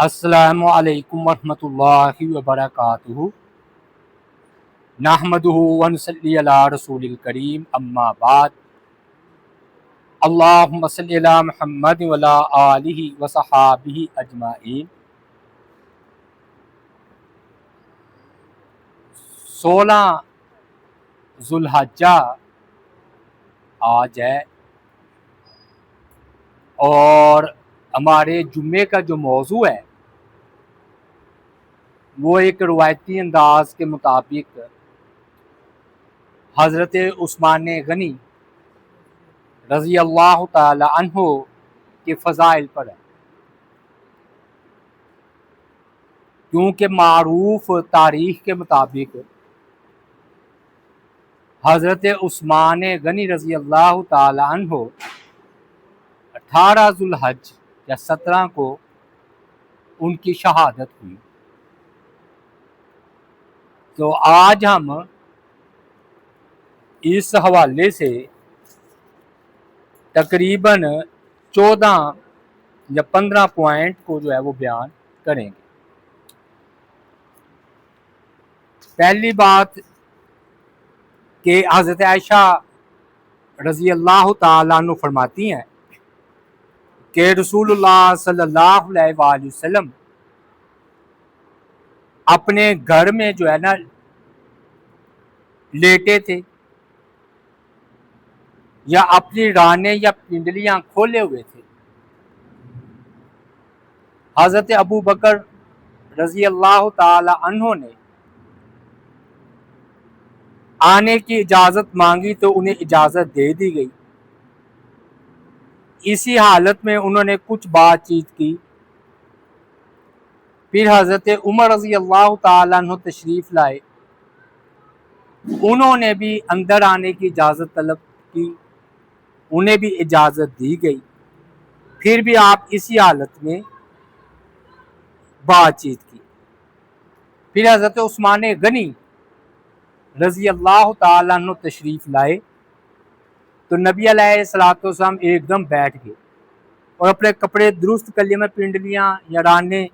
السلام علیکم ورحمۃ اللہ وبرکاتہ نحمدہ ونصلی علی رسول الکریم اما بعد اللہم صلی علی محمد وعلی آلہ وصحابہ اجمعین۔ 16 ذو الحجہ آج ہے، اور ہمارے جمعے کا جو موضوع ہے وہ ایک روایتی انداز کے مطابق حضرت عثمان غنی رضی اللہ تعالی عنہ کے فضائل پر ہے، کیونکہ معروف تاریخ کے مطابق حضرت عثمان غنی رضی اللہ تعالی عنہ 18 ذو الحج یا 17 کو ان کی شہادت ہوئی۔ تو آج ہم اس حوالے سے تقریباً 14 یا 15 پوائنٹ کو جو ہے وہ بیان کریں گے۔ پہلی بات کہ حضرت عائشہ رضی اللہ تعالیٰ عنہ فرماتی ہیں کہ رسول اللہ صلی اللہ علیہ وآلہ وسلم اپنے گھر میں جو ہے نا لیٹے تھے، یا اپنی رانے یا پنڈلیاں کھولے ہوئے تھے۔ حضرت ابو بکر رضی اللہ تعالی عنہ نے آنے کی اجازت مانگی تو انہیں اجازت دے دی گئی۔ اسی حالت میں انہوں نے کچھ بات چیت کی، پھر حضرت عمر رضی اللہ تعالیٰ عنہ تشریف لائے، انہوں نے بھی اندر آنے کی اجازت طلب کی، انہیں بھی اجازت دی گئی، پھر بھی آپ اسی حالت میں بات چیت کی۔ پھر حضرت عثمان غنی رضی اللہ تعالیٰ عنہ تشریف لائے تو نبی علیہ الصلوۃ والسلام ایک دم بیٹھ گئے اور اپنے کپڑے درست کر لیے، میں پنڈلیاں یا رانے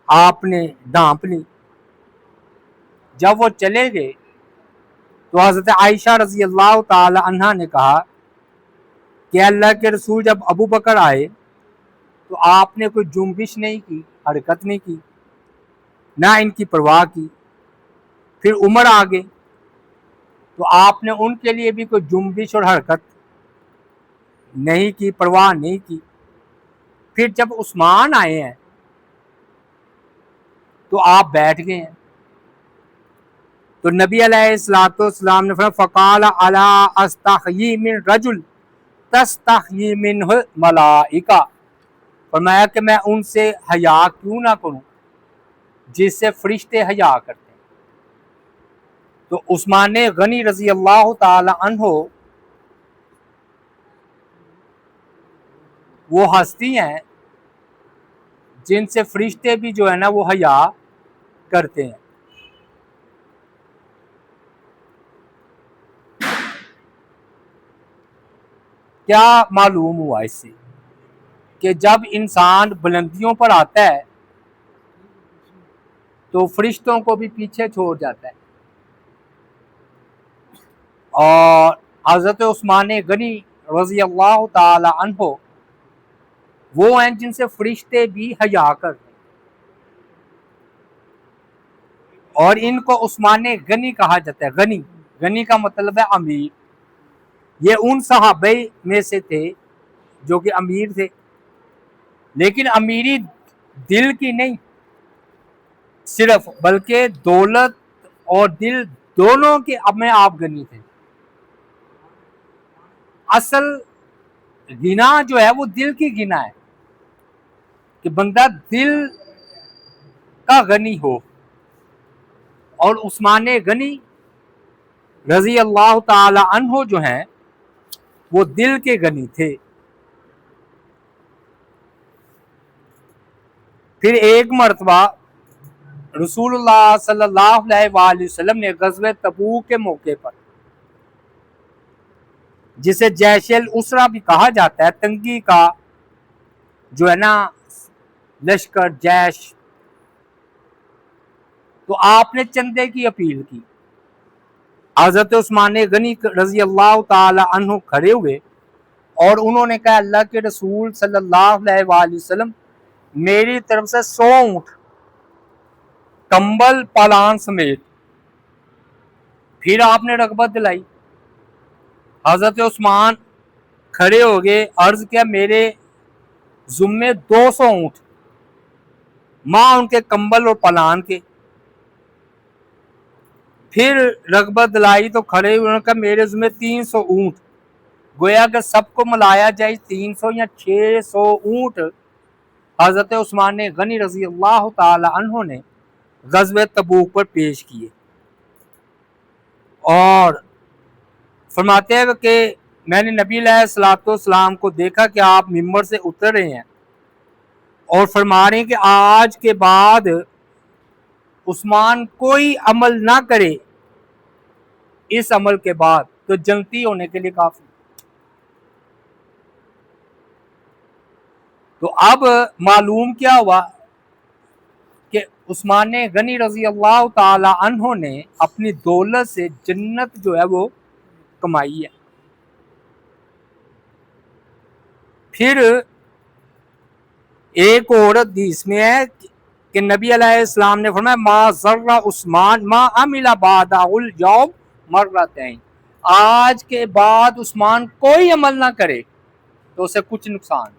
آپ نے ڈھانپ لی۔ جب وہ چلے گئے تو حضرت عائشہ رضی اللہ تعالی عنہا نے کہا کہ اللہ کے رسول جب ابو بکر آئے تو آپ نے کوئی جنبش نہیں کی، حرکت نہیں کی، نہ ان کی پرواہ کی۔ پھر عمر آ گئے تو آپ نے ان کے لیے بھی کوئی جنبش اور حرکت نہیں کی، پرواہ نہیں کی۔ پھر جب عثمان آئے ہیں تو آپ بیٹھ گئے ہیں۔ تو نبی علیہ الصلوۃ والسلام نے فرمایا فقال الا استحیی من رجل تستحیی منہ ملائکہ، فرمایا کہ میں ان سے حیا کیوں نہ کروں جس سے فرشتے حیا کرتے ہیں۔ تو عثمان غنی رضی اللہ تعالی عنہ وہ ہستی ہیں جن سے فرشتے بھی جو ہے نا وہ حیا کرتے ہیں۔ کیا معلوم ہوا اس سے کہ جب انسان بلندیوں پر آتا ہے تو فرشتوں کو بھی پیچھے چھوڑ جاتا ہے، اور حضرت عثمان غنی رضی اللہ تعالی عنہ وہ ہیں جن سے فرشتے بھی حیا کرتے ہیں، اور ان کو عثمان غنی کہا جاتا ہے۔ غنی، غنی کا مطلب ہے امیر۔ یہ ان صحابہ میں سے تھے جو کہ امیر تھے، لیکن امیری دل کی نہیں صرف، بلکہ دولت اور دل دونوں کے میں آپ غنی تھے۔ اصل غنا جو ہے وہ دل کی غنا ہے، کہ بندہ دل کا غنی ہو، اور عثمان غنی رضی اللہ تعالی عنہ جو ہیں وہ دل کے غنی تھے۔ پھر ایک مرتبہ رسول اللہ صلی اللہ علیہ وآلہ وسلم نے غزوہ تبوک کے موقع پر، جسے جیش العسرہ بھی کہا جاتا ہے، تنگی کا جو ہے نا لشکر جیش، تو آپ نے چندے کی اپیل کی. حضرت عثمان غنی رضی اللہ تعالی عنہ کھڑے ہوئے اور انہوں نے کہا اللہ کے رسول صلی اللہ علیہ وآلہ وسلم میری طرف سے 100 اونٹ کمبل پالان سمیت. پھر آپ نے رغبت دلائی. حضرت عثمان کھڑے ہو گئے، عرض کیا میرے ذمے 200 اونٹ ماں ان کے کمبل اور پالان کے. پھر رغبت دلائی تو کھڑے ہوئے، انہوں نے کہا میرے ذمے 300 اونٹ. گویا کہ سب کو ملایا جائے 300 یا 600 اونٹ حضرت عثمان غنی رضی اللہ تعالی عنہ نے غزوہ تبوک پر پیش کیے. اور فرماتے ہیں کہ میں نے نبی علیہ الصلوۃ والسلام کو دیکھا کہ آپ ممبر سے اتر رہے ہیں اور فرما رہے ہیں کہ آج کے بعد عثمان کوئی عمل نہ کرے اس عمل کے بعد تو جنتی ہونے کے لیے کافی. تو اب معلوم کیا ہوا کہ عثمان غنی رضی اللہ تعالی عنہ نے اپنی دولت سے جنت جو ہے وہ کمائی ہے. پھر ایک اور حدیث میں ہے کہ نبی علیہ السلام نے فرمایا ما ذر عثمان ما عمل بعد اليوم مرتين، آج کے بعد عثمان کوئی عمل نہ کرے تو اسے کچھ نقصان.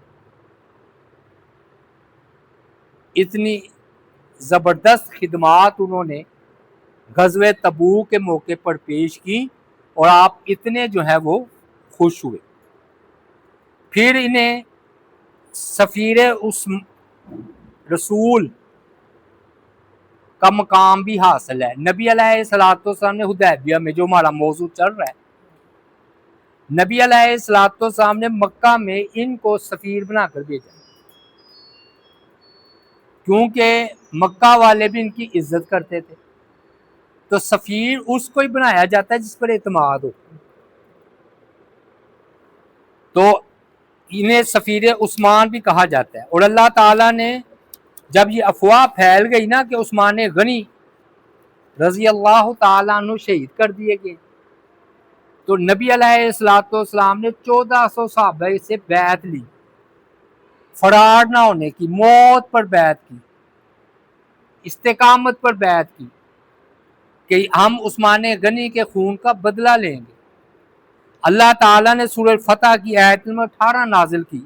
اتنی زبردست خدمات انہوں نے غزوہ تبوک کے موقع پر پیش کی اور آپ اتنے جو ہے وہ خوش ہوئے. پھر انہیں سفیر رسول کا مقام بھی حاصل ہے. نبی علیہ الصلوۃ والسلام نے حدیبیہ میں جو ہمارا موضوع چل رہا ہے، نبی علیہ الصلوۃ والسلام نے مکہ میں ان کو سفیر بنا کر بھیجا کیونکہ مکہ والے بھی ان کی عزت کرتے تھے. تو سفیر اس کو ہی بنایا جاتا ہے جس پر اعتماد ہو. تو انہیں سفیر عثمان بھی کہا جاتا ہے. اور اللہ تعالیٰ نے جب یہ افواہ پھیل گئی نا کہ عثمان غنی رضی اللہ تعالیٰ عنہ شہید کر دیے گئے، تو نبی علیہ الصلوۃ والسلام نے 1400 صحابہ سے بیعت لی، فرار نہ ہونے کی، موت پر بیعت کی، استقامت پر بیعت کی کہ ہم عثمان غنی کے خون کا بدلہ لیں گے. اللہ تعالیٰ نے سورہ فتح کی آیت نمبر 18 نازل کی،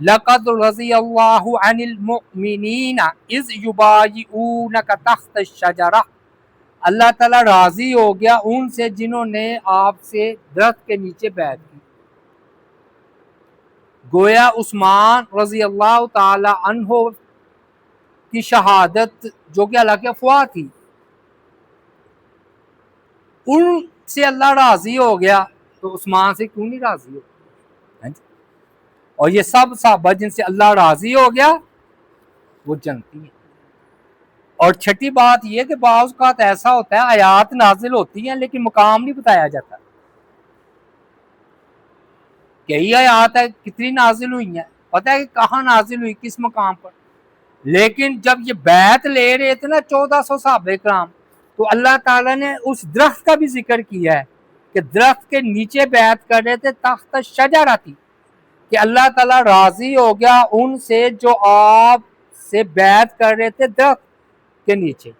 لَقَدْ رَضِيَ اللَّهُ عَنِ الْمُؤْمِنِينَ إِذْ يُبَايِعُونَكَ تَحْتَ الشَّجَرَةِ، اللہ تعالیٰ راضی ہو گیا ان سے جنہوں نے آپ سے درخت کے نیچے بیعت کی. گویا عثمان رضی اللہ تعالی عنہ کی شہادت جو کہ اللہ کی افواہ تھی، ان سے اللہ راضی ہو گیا تو عثمان سے کیوں نہیں راضی ہو. اور یہ سب صحابہ جن سے اللہ راضی ہو گیا وہ جنتی ہیں. اور چھٹی بات یہ کہ بعض اوقات ایسا ہوتا ہے آیات نازل ہوتی ہیں لیکن مقام نہیں بتایا جاتا. کئی آیات ہے کتنی نازل ہوئی ہیں، پتہ ہے کہ کہاں نازل ہوئی کس مقام پر، لیکن جب یہ بیعت لے رہے تھے نا 1400 صحابہ کرام، تو اللہ تعالیٰ نے اس درخت کا بھی ذکر کیا ہے کہ درخت کے نیچے بیعت کر رہے تھے تحت شجرہ تھی، کہ اللہ تعالیٰ راضی ہو گیا ان سے جو آپ سے بیعت کر رہے تھے درخت کے نیچے.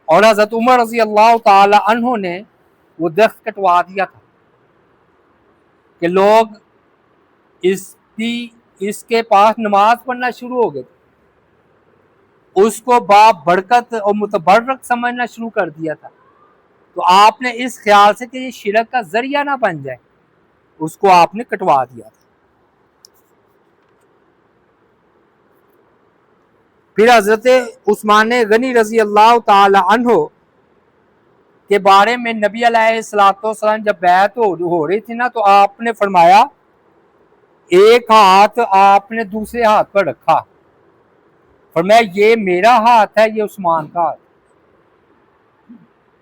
اور حضرت عمر رضی اللہ تعالی عنہ نے وہ درخت کٹوا دیا تھا کہ لوگ اس کے پاس نماز پڑھنا شروع ہو گئے تھے، اس کو باب برکت اور متبرک سمجھنا شروع کر دیا تھا. تو آپ نے اس خیال سے کہ یہ شرک کا ذریعہ نہ بن جائے اس کو آپ نے کٹوا دیا تھا. پھر حضرت عثمان غنی رضی اللہ تعالی عنہ کے بارے میں نبی علیہ الصلوۃ والسلام جب بیعت ہو رہی تھی نا تو آپ نے فرمایا ایک ہاتھ آپ نے دوسرے ہاتھ پر رکھا، فرمایا یہ میرا ہاتھ ہے، یہ عثمان کا ہاتھ.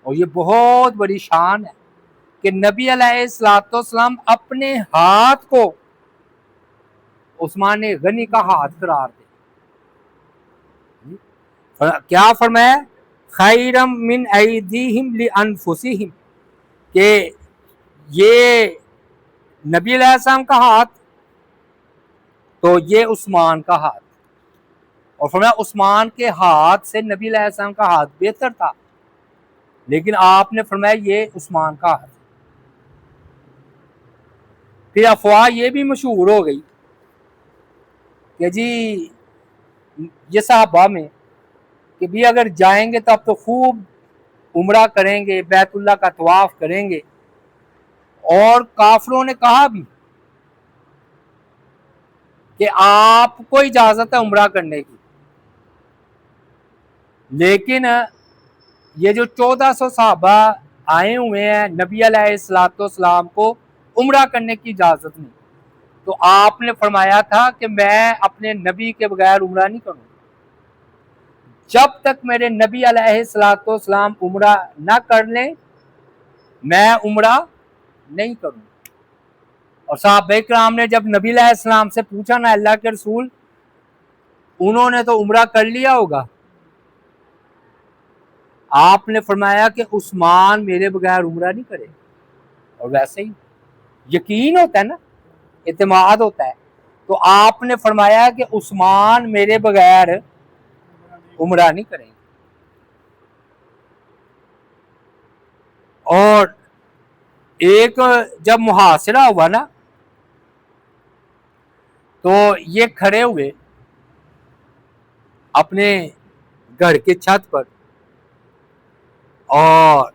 اور یہ بہت بڑی شان ہے کہ نبی علیہ الصلوۃ والسلام اپنے ہاتھ کو عثمان غنی کا ہاتھ قرار دے. کیا فرمایا؟ خیرم من ایدیہم لانفسہم، کہ یہ نبی علیہ السلام کا ہاتھ تو یہ عثمان کا ہاتھ، اور فرمایا عثمان کے ہاتھ سے نبی علیہ السلام کا ہاتھ بہتر تھا، لیکن آپ نے فرمایا یہ عثمان کا ہاتھ۔ پھر افواہ یہ بھی مشہور ہو گئی کہ جی یہ صحابہ میں کہ بھی اگر جائیں گے تو اب تو خوب عمرہ کریں گے، بیت اللہ کا طواف کریں گے، اور کافروں نے کہا بھی کہ آپ کو اجازت ہے عمرہ کرنے کی، لیکن یہ جو 1400 صحابہ آئے ہوئے ہیں نبی علیہ السلام کو عمرہ کرنے کی اجازت نہیں، تو آپ نے فرمایا تھا کہ میں اپنے نبی کے بغیر عمرہ نہیں کروں، جب تک میرے نبی علیہ السلام عمرہ نہ کر لیں میں عمرہ نہیں کروں۔ اور صحابہ کرام نے جب نبی علیہ السلام سے پوچھا نا اللہ کے رسول، انہوں نے تو عمرہ کر لیا ہوگا، آپ نے فرمایا کہ عثمان میرے بغیر عمرہ نہیں کرے، اور ویسے ہی یقین ہوتا ہے نا، اعتماد ہوتا ہے، تو آپ نے فرمایا کہ عثمان میرے بغیر عمرہ نہیں کریں گے۔ اور ایک جب محاصرہ ہوا نا تو یہ کھڑے ہوئے اپنے گھر کے چھت پر اور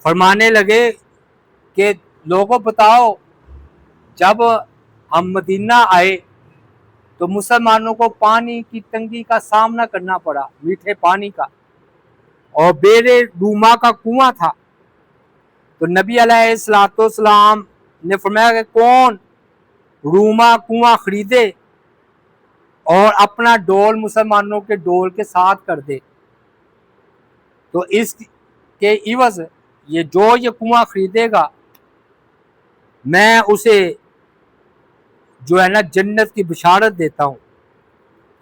فرمانے لگے کہ لوگوں بتاؤ جب ہم مدینہ آئے تو مسلمانوں کو پانی کی تنگی کا سامنا کرنا پڑا، میٹھے پانی کا، اور بیر روما کا کنواں تھا، تو نبی علیہ السلام نے فرمایا کہ کون روما کنواں خریدے اور اپنا ڈول مسلمانوں کے ڈول کے ساتھ کر دے، تو اس کے عوض یہ کنواں خریدے گا میں اسے جو ہے نا جنت کی بشارت دیتا ہوں۔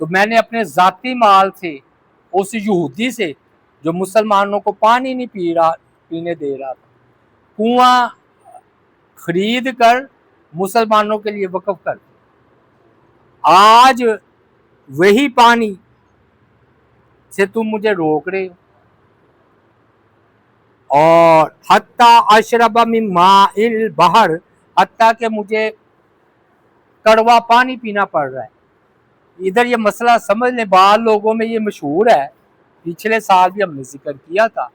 تو میں نے اپنے ذاتی مال سے اس یہودی سے جو مسلمانوں کو پانی نہیں پینے دے رہا تھا، کنواں خرید کر مسلمانوں کے لیے وقف کر دیا۔ آج وہی پانی سے تم مجھے روک رہے ہو، اور حتیٰ اشرب من ماء البحر، حتیٰ کہ مجھے کڑوا پانی پینا پڑ رہا ہے۔ ادھر یہ مسئلہ سمجھ لیں، بعض لوگوں میں یہ مشہور ہے، پچھلے سال بھی ہم نے ذکر کیا تھا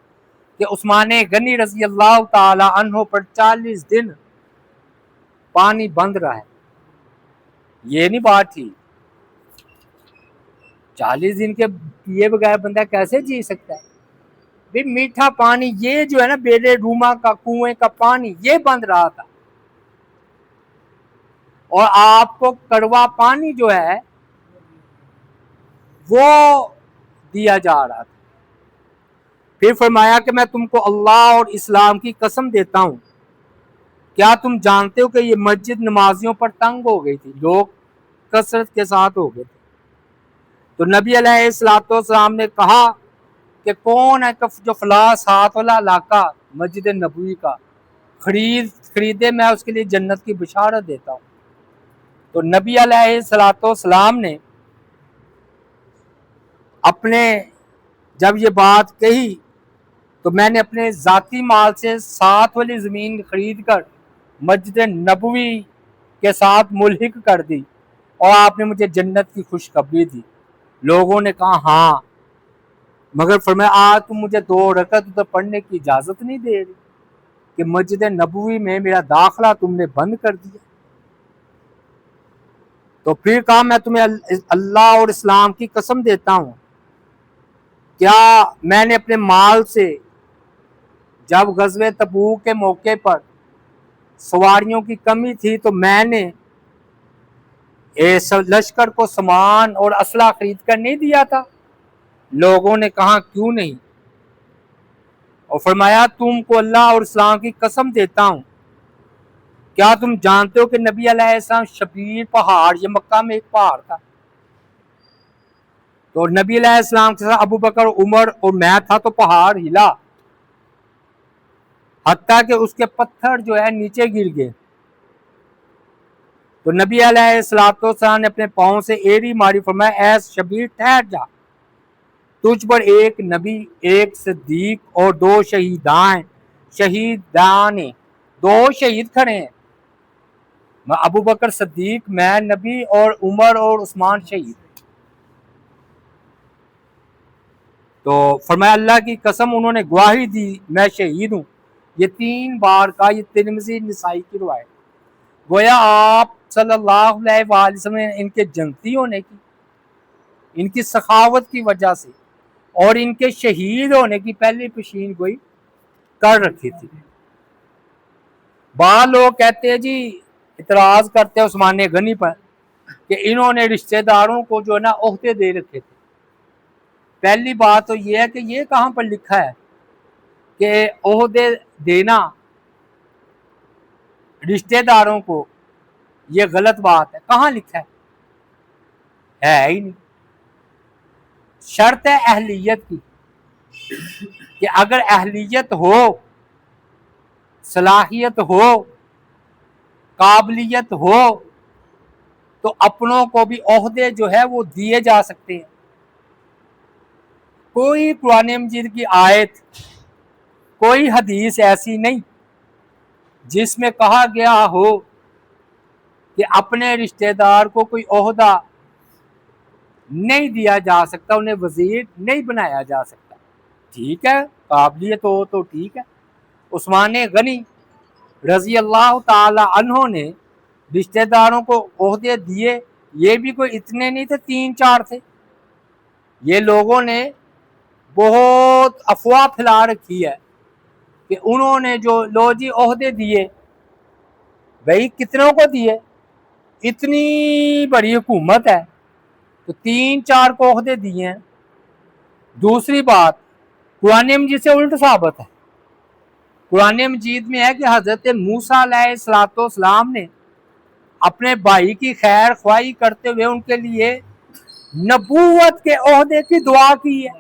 کہ عثمان غنی رضی اللہ تعالی عنہ پر 40 دن پانی بند رہا ہے۔ یہ نہیں بات تھی 40 دن کے پیے بغیر بندہ کیسے جی سکتا ہے؟ بھی میٹھا پانی یہ جو ہے نا بیلے روما کا کنویں کا پانی یہ بند رہا تھا، اور آپ کو کڑوا پانی جو ہے وہ دیا جا رہا تھا۔ پھر فرمایا کہ میں تم کو اللہ اور اسلام کی قسم دیتا ہوں، کیا تم جانتے ہو کہ یہ مسجد نمازیوں پر تنگ ہو گئی تھی، لوگ کثرت کے ساتھ ہو گئے تھے۔ تو نبی علیہ السلام نے کہا کہ کون ہے جو فلاں ساتھ والا علاقہ مسجد نبوی کا خریدے، میں اس کے لیے جنت کی بشارت دیتا ہوں۔ تو نبی علیہ السلام نے اپنے جب یہ بات کہی تو میں نے اپنے ذاتی مال سے ساتھ والی زمین خرید کر مسجد نبوی کے ساتھ ملحق کر دی، اور آپ نے مجھے جنت کی خوشخبری دی۔ لوگوں نے کہا ہاں، مگر فرمایا آج تم مجھے 2 رکعت ادھر پڑھنے کی اجازت نہیں دے رہی کہ مسجد نبوی میں میرا داخلہ تم نے بند کر دیا۔ تو پھر کہا میں تمہیں اللہ اور اسلام کی قسم دیتا ہوں، کیا میں نے اپنے مال سے جب غزوہ تبوک کے موقع پر سواریوں کی کمی تھی تو میں نے لشکر کو سامان اور اسلحہ خرید کر نہیں دیا تھا؟ لوگوں نے کہا کیوں نہیں؟ اور فرمایا تم کو اللہ اور اسلام کی قسم دیتا ہوں، کیا تم جانتے ہو کہ نبی علیہ السلام شبیر پہاڑ، یہ مکہ میں ایک پہاڑ تھا، تو نبی علیہ السلام کے ساتھ ابو بکر، عمر اور میں تھا تو پہاڑ ہلا، حتیٰ کہ اس کے پتھر جو ہے نیچے گر گئے۔ تو نبی علیہ السلام نے اپنے پاؤں سے ایڑی ماری، فرمایا اے شبیر ٹھہر جا، تجھ پر ایک نبی، ایک صدیق اور دو شہیدان دو شہید کھڑے ہیں، ابو بکر صدیق، میں نبی، اور عمر اور عثمان شہید۔ تو فرمایا اللہ کی قسم انہوں نے گواہی دی میں شہید ہوں۔ یہ 3 بار کا، یہ ترمذی نسائی کی روایت۔ گویا آپ صلی اللہ علیہ وآلہ وسلم نے ان کے جنتی ہونے کی، ان کی سخاوت کی وجہ سے اور ان کے شہید ہونے کی پہلی پیشین گوئی کر رکھی تھی۔ بعض لوگ کہتے ہیں جی، اعتراض کرتے ہیں عثمان غنی پر کہ انہوں نے رشتہ داروں کو جو ہے نا عہدے دے رکھے تھے۔ پہلی بات تو یہ ہے کہ یہ کہاں پر لکھا ہے کہ عہدے دینا رشتہ داروں کو یہ غلط بات ہے؟ کہاں لکھا ہے ہی نہیں۔ شرط ہے اہلیت کی، کہ اگر اہلیت ہو، صلاحیت ہو، قابلیت ہو تو اپنوں کو بھی عہدے جو ہے وہ دیے جا سکتے ہیں۔ کوئی قرآن مجید کی آیت، کوئی حدیث ایسی نہیں جس میں کہا گیا ہو کہ اپنے رشتہ دار کو کوئی عہدہ نہیں دیا جا سکتا، انہیں وزیر نہیں بنایا جا سکتا۔ ٹھیک ہے، قابلیت ہو تو ٹھیک ہے۔ عثمان غنی رضی اللہ تعالی عنہ نے رشتہ داروں کو عہدے دیے، یہ بھی کوئی اتنے نہیں تھے، 3-4 تھے۔ یہ لوگوں نے بہت افواہ پھیلا رکھی ہے کہ انہوں نے جو لو جی عہدے دیے، بھائی کتنوں کو دیے؟ اتنی بڑی حکومت ہے تو 3-4 کو عہدے دیے ہیں۔ دوسری بات، قرآن مجید سے الٹ ثابت ہے۔ قرآن مجید میں ہے کہ حضرت موسیٰ علیہ السلام نے اپنے بھائی کی خیر خواہی کرتے ہوئے ان کے لیے نبوت کے عہدے کی دعا کی ہے۔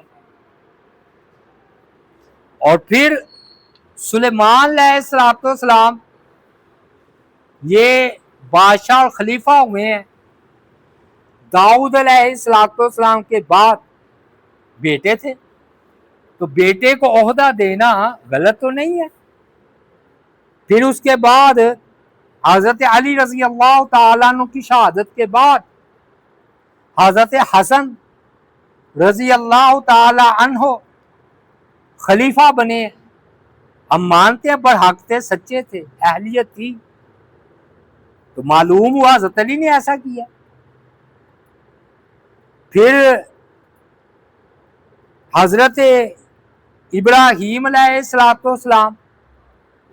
اور پھر سلیمان علیہ السلام یہ بادشاہ اور خلیفہ ہوئے ہیں، داؤد علیہ السلام کے بعد بیٹے تھے، تو بیٹے کو عہدہ دینا غلط تو نہیں ہے۔ پھر اس کے بعد حضرت علی رضی اللہ تعالیٰ عنہ کی شہادت کے بعد حضرت حسن رضی اللہ تعالی عنہ خلیفہ بنے۔ ہم مانتے ہیں برحق تھے، سچے تھے، اہلیت تھی، تو معلوم ہوا حضرت علی نے ایسا کیا۔ پھر حضرت ابراہیم علیہ السلام،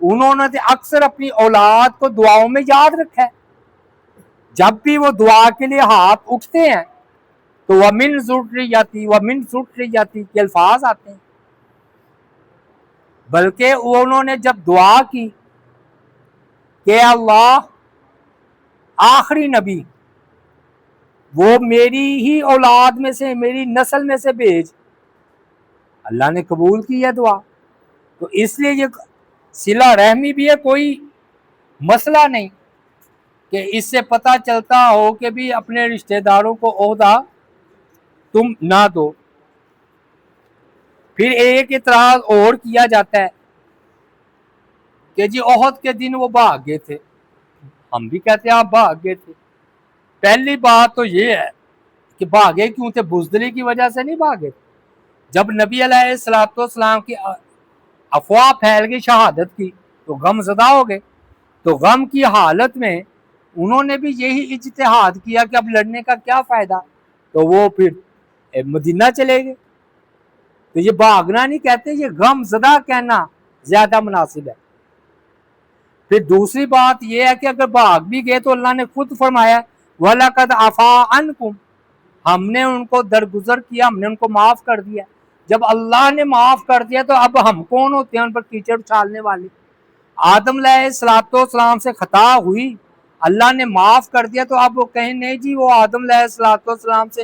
انہوں نے اکثر اپنی اولاد کو دعاؤں میں یاد رکھا ہے۔ جب بھی وہ دعا کے لیے ہاتھ اٹھتے ہیں تو وَمِن ذُرِّيَّتِي وَمِن ذُرِّيَّتِي کے الفاظ آتے ہیں، بلکہ انہوں نے جب دعا کی کہ اللہ آخری نبی وہ میری ہی اولاد میں سے، میری نسل میں سے بھیج، اللہ نے قبول کی ہے دعا۔ تو اس لیے یہ صلہ رحمی بھی ہے، کوئی مسئلہ نہیں کہ اس سے پتہ چلتا ہو کہ بھی اپنے رشتہ داروں کو عہدہ تم نہ دو۔ پھر ایک اعتراض اور کیا جاتا ہے کہ جی احد کے دن وہ بھاگ گئے تھے۔ ہم بھی کہتے ہیں آپ بھاگ گئے تھے۔ پہلی بات تو یہ ہے کہ بھاگے کیوں تھے؟ بزدلی کی وجہ سے نہیں بھاگے۔ جب نبی علیہ السلام کی افواہ پھیل گئی شہادت کی تو غم زدہ ہو گئے۔ تو غم کی حالت میں انہوں نے بھی یہی اجتہاد کیا کہ اب لڑنے کا کیا فائدہ، تو وہ پھر مدینہ چلے گئے۔ تو یہ بھاگنا نہیں کہتے، یہ غم زدہ کہنا زیادہ مناسب ہے۔ پھر دوسری بات یہ ہے کہ اگر بھاگ بھی گئے تو اللہ نے خود فرمایا وَلَقَدْ عَفَا عَنْكُمْ، ہم نے ان کو درگزر کیا، ہم نے ان کو معاف کر دیا۔ جب اللہ نے معاف کر دیا تو اب ہم کون ہوتے ہیں ان پر کیچڑ اچھالنے والے؟ آدم علیہ السلام سے خطا ہوئی، اللہ نے معاف کر دیا، تو اب وہ کہیں نہیں جی وہ آدم علیہ السلام سے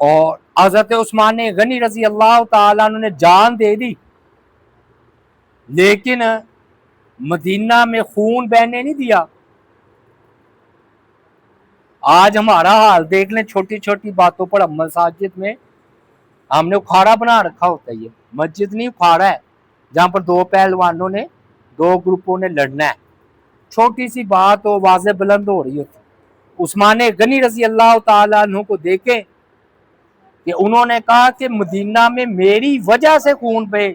اور حضرت عثمان غنی رضی اللہ تعالیٰ عنہ نے جان دے دی، لیکن مدینہ میں خون بہنے نہیں دیا۔ آج ہمارا حال دیکھ لیں، چھوٹی چھوٹی باتوں پر ہم مساجد میں ہم نے اکھاڑا بنا رکھا ہوتا ہے۔ یہ مسجد نہیں، اکھاڑا ہے جہاں پر دو پہلوانوں نے، دو گروپوں نے لڑنا ہے، چھوٹی سی بات ہو واضح بلند ہو رہی ہوتی۔ عثمان غنی رضی اللہ تعالیٰ عنہ کو دیکھیں کہ انہوں نے کہا کہ مدینہ میں میری وجہ سے خون بہے،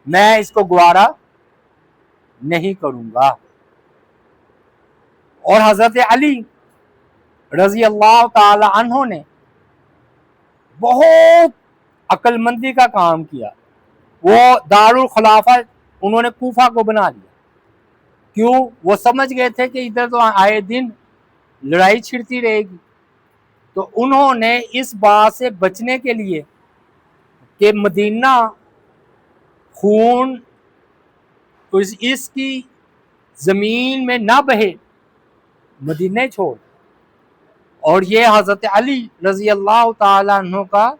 میں اس کو گوارا نہیں کروں گا۔ اور حضرت علی رضی اللہ تعالی عنہ نے بہت عقل مندی کا کام کیا، وہ دارالخلافہ انہوں نے کوفہ کو بنا لیا۔ کیوں؟ وہ سمجھ گئے تھے کہ ادھر تو آئے دن لڑائی چھڑتی رہے گی، تو انہوں نے اس بات سے بچنے کے لیے کہ مدینہ خون اس کی زمین میں نہ بہے، مدینہ چھوڑ۔ اور یہ حضرت علی رضی اللہ تعالیٰ عنہ کا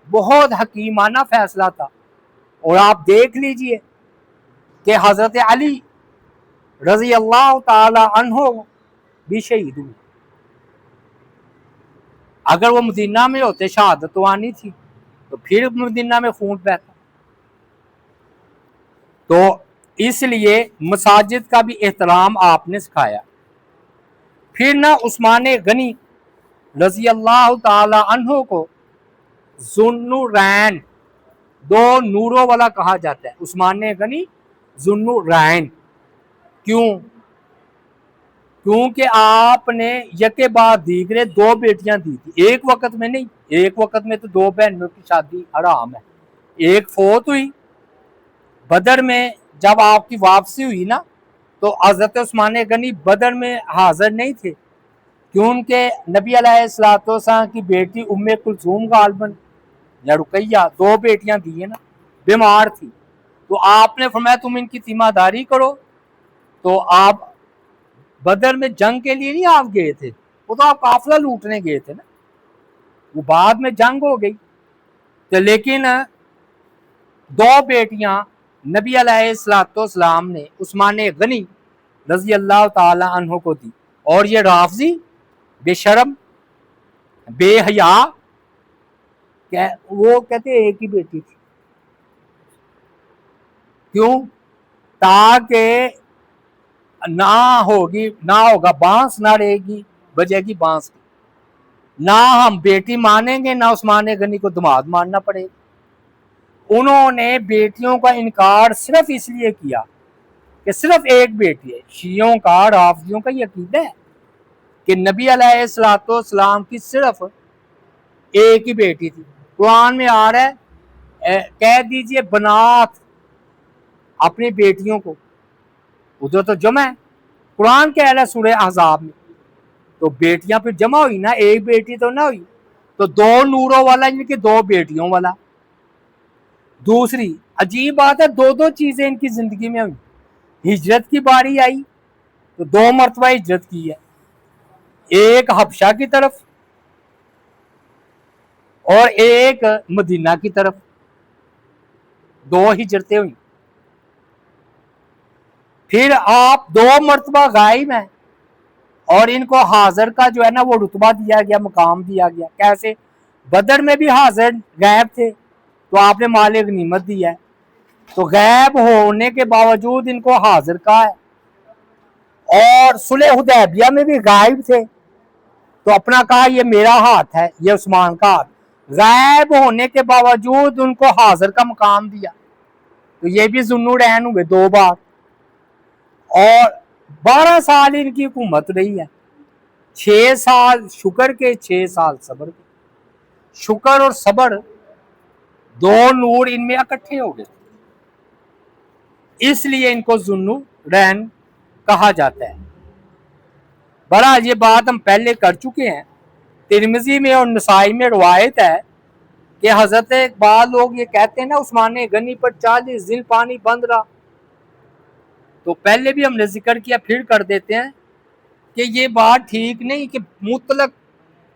بہت حکیمانہ فیصلہ تھا۔ اور آپ دیکھ لیجئے کہ حضرت علی رضی اللہ تعالیٰ عنہ بھی شہید ہوئے۔ اگر وہ مدینہ میں ہوتے، شہادت تو آنی تھی، تو پھر مدینہ میں خون بہتا۔ تو اس لیے مساجد کا بھی احترام آپ نے سکھایا۔ پھر نہ عثمان غنی رضی اللہ تعالی عنہ کو ذوالنورین، دو نوروں والا کہا جاتا ہے، عثمان غنی ذوالنورین۔ کیوں؟ کیونکہ آپ نے یکے بعد دیگرے دو بیٹیاں دی تھی، ایک وقت میں نہیں۔ ایک وقت میں تو دو بہنوں کی شادی حرام ہے۔ ایک فوت ہوئی بدر میں، جب آپ کی واپسی ہوئی نا، تو حضرت عثمان غنی بدر میں حاضر نہیں تھے، کیونکہ نبی علیہ الصلوۃ والسلام کی بیٹی ام کلثوم غالباً یا رقیہ، دو بیٹیاں دی ہیں نا، بیمار تھی، تو آپ نے فرمایا تم ان کی ذمہ داری کرو۔ تو آپ بدر میں جنگ کے لیے نہیں آپ گئے تھے، وہ تو آپ قافلہ لوٹنے گئے تھے نا، وہ بعد میں جنگ ہو گئی تو، لیکن دو بیٹیاں نبی علیہ الصلوۃ والسلام نے عثمان غنی رضی اللہ تعالی عنہ کو دی۔ اور یہ رافضی بے شرم بے حیا، وہ کہتے ایک ہی بیٹی تھی۔ کیوں؟ تاکہ نہ ہوگا بانس، نہ رہے گی بجے گی بانس کی، نہ ہم بیٹی مانیں گے، نہ عثمان غنی کو دماد ماننا پڑے گا۔ انہوں نے بیٹیوں کا انکار صرف اس لیے کیا کہ صرف ایک بیٹی ہے۔ شیعوں کا، رافضیوں کا یہ عقیدہ ہے کہ نبی علیہ الصلوۃ والسلام کی صرف ایک ہی بیٹی تھی۔ قرآن میں آ رہا ہے کہہ دیجئے بنات اپنی بیٹیوں کو، ادھر تو جمع ہے، قرآن کہہ رہا ہے سورہ احزاب میں، تو بیٹیاں پھر جمع ہوئی نا، ایک بیٹی تو نہ ہوئی، تو دو نوروں والا یعنی کہ دو بیٹیوں والا۔ دوسری عجیب بات ہے، دو دو چیزیں ان کی زندگی میں ہوئی۔ ہجرت کی باری آئی تو دو مرتبہ ہجرت کی ہے، ایک حبشہ کی طرف اور ایک مدینہ کی طرف، دو ہجرتیں ہوئی۔ پھر آپ دو مرتبہ غائب ہیں اور ان کو حاضر کا جو ہے نا وہ رتبہ دیا گیا، مقام دیا گیا۔ کیسے؟ بدر میں بھی حاضر غائب تھے تو آپ نے مال غنیمت دیا ہے، تو غائب ہونے کے باوجود ان کو حاضر کا ہے۔ اور صلح حدیبیہ میں بھی غائب تھے تو اپنا کہا یہ میرا ہاتھ ہے، یہ عثمان کا ہاتھ، غائب ہونے کے باوجود ان کو حاضر کا مقام دیا، تو یہ بھی ذوالنورین ہوئے دو بار۔ اور 12 سال ان کی حکومت رہی ہے، 6 سال شکر کے، 6 سال صبر کے۔ شکر اور صبر دو نور ان میں اکٹھے ہو گئے، اس لیے ان کو ذوالنورین کہا جاتا ہے۔ بہرحال یہ بات ہم پہلے کر چکے ہیں۔ ترمذی میں اور نسائی میں روایت ہے کہ حضرت بعض لوگ یہ کہتے ہیں نا عثمان غنی پر 40 دن پانی بند رہا، تو پہلے بھی ہم نے ذکر کیا، پھر کر دیتے ہیں کہ یہ بات ٹھیک نہیں کہ مطلق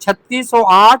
3608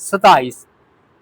27,